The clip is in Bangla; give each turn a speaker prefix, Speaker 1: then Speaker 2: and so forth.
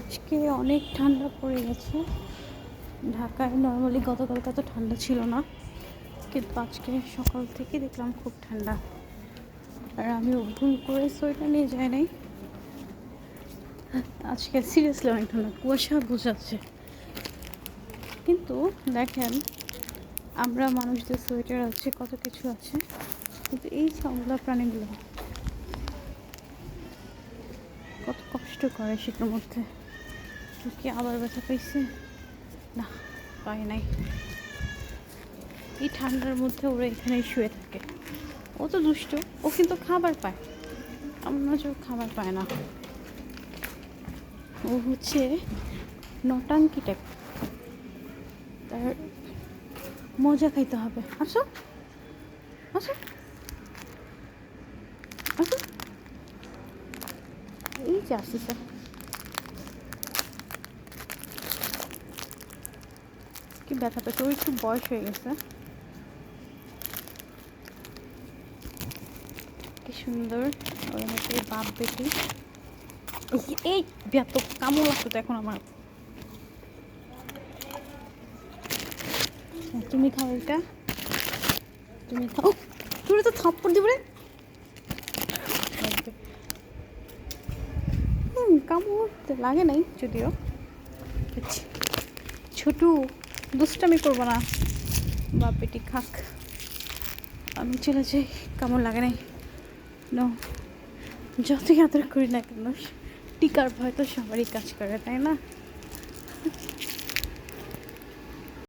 Speaker 1: আজকে অনেক ঠান্ডা পড়ে গেছে। ঢাকায় নর্মালি গতকালকে এত ঠান্ডা ছিল না, কিন্তু আজকে সকাল থেকে দেখলাম খুব ঠান্ডা। আর আমিও ভুল করে সোয়েটার নিয়ে যাই নাই। আজকে সিরিয়াসলি অনেক ঠান্ডা, কুয়াশা বোঝাচ্ছে। কিন্তু দেখেন, আমরা মানুষদের সোয়েটার আছে, কত কিছু আছে, কিন্তু এই সামলা প্রাণীগুলো কত কষ্ট করে শীতের মধ্যে। কি আবার ব্যথা পাইছে? না, পাই নাই। এই ঠান্ডার মধ্যে ওরা এখানেই শুয়ে থাকে। ও তো দুষ্ট, ও কিন্তু খাবার পায়। আমরা যে খাবার পায় না, ও হচ্ছে নটাঙ্কি টাইপ। তার মজা খাইতে হবে। আসো আসো আসো, এই যে আসতেছে। কি ব্যথা পেয়েছে, ওর একটু বয়স হয়ে গেছে। কি সুন্দর ওর মধ্যে বাপ বেটি। এই ব্যথ কামড় লাগতো তো এখন আমার। তুমি খাও এটা, তুমি খাও। তুমি তো থাপ্পড় দিবে। কামড় লাগে নাই যদিও। ছোটু, দুষ্টামি করবো না, বাপ বেটি খাক। আমি চলে যাই, কেমন লাগে নাই। নো, যতই আদর করি না কেন, টিকার ভয় তো সবারই কাজ করে, তাই না?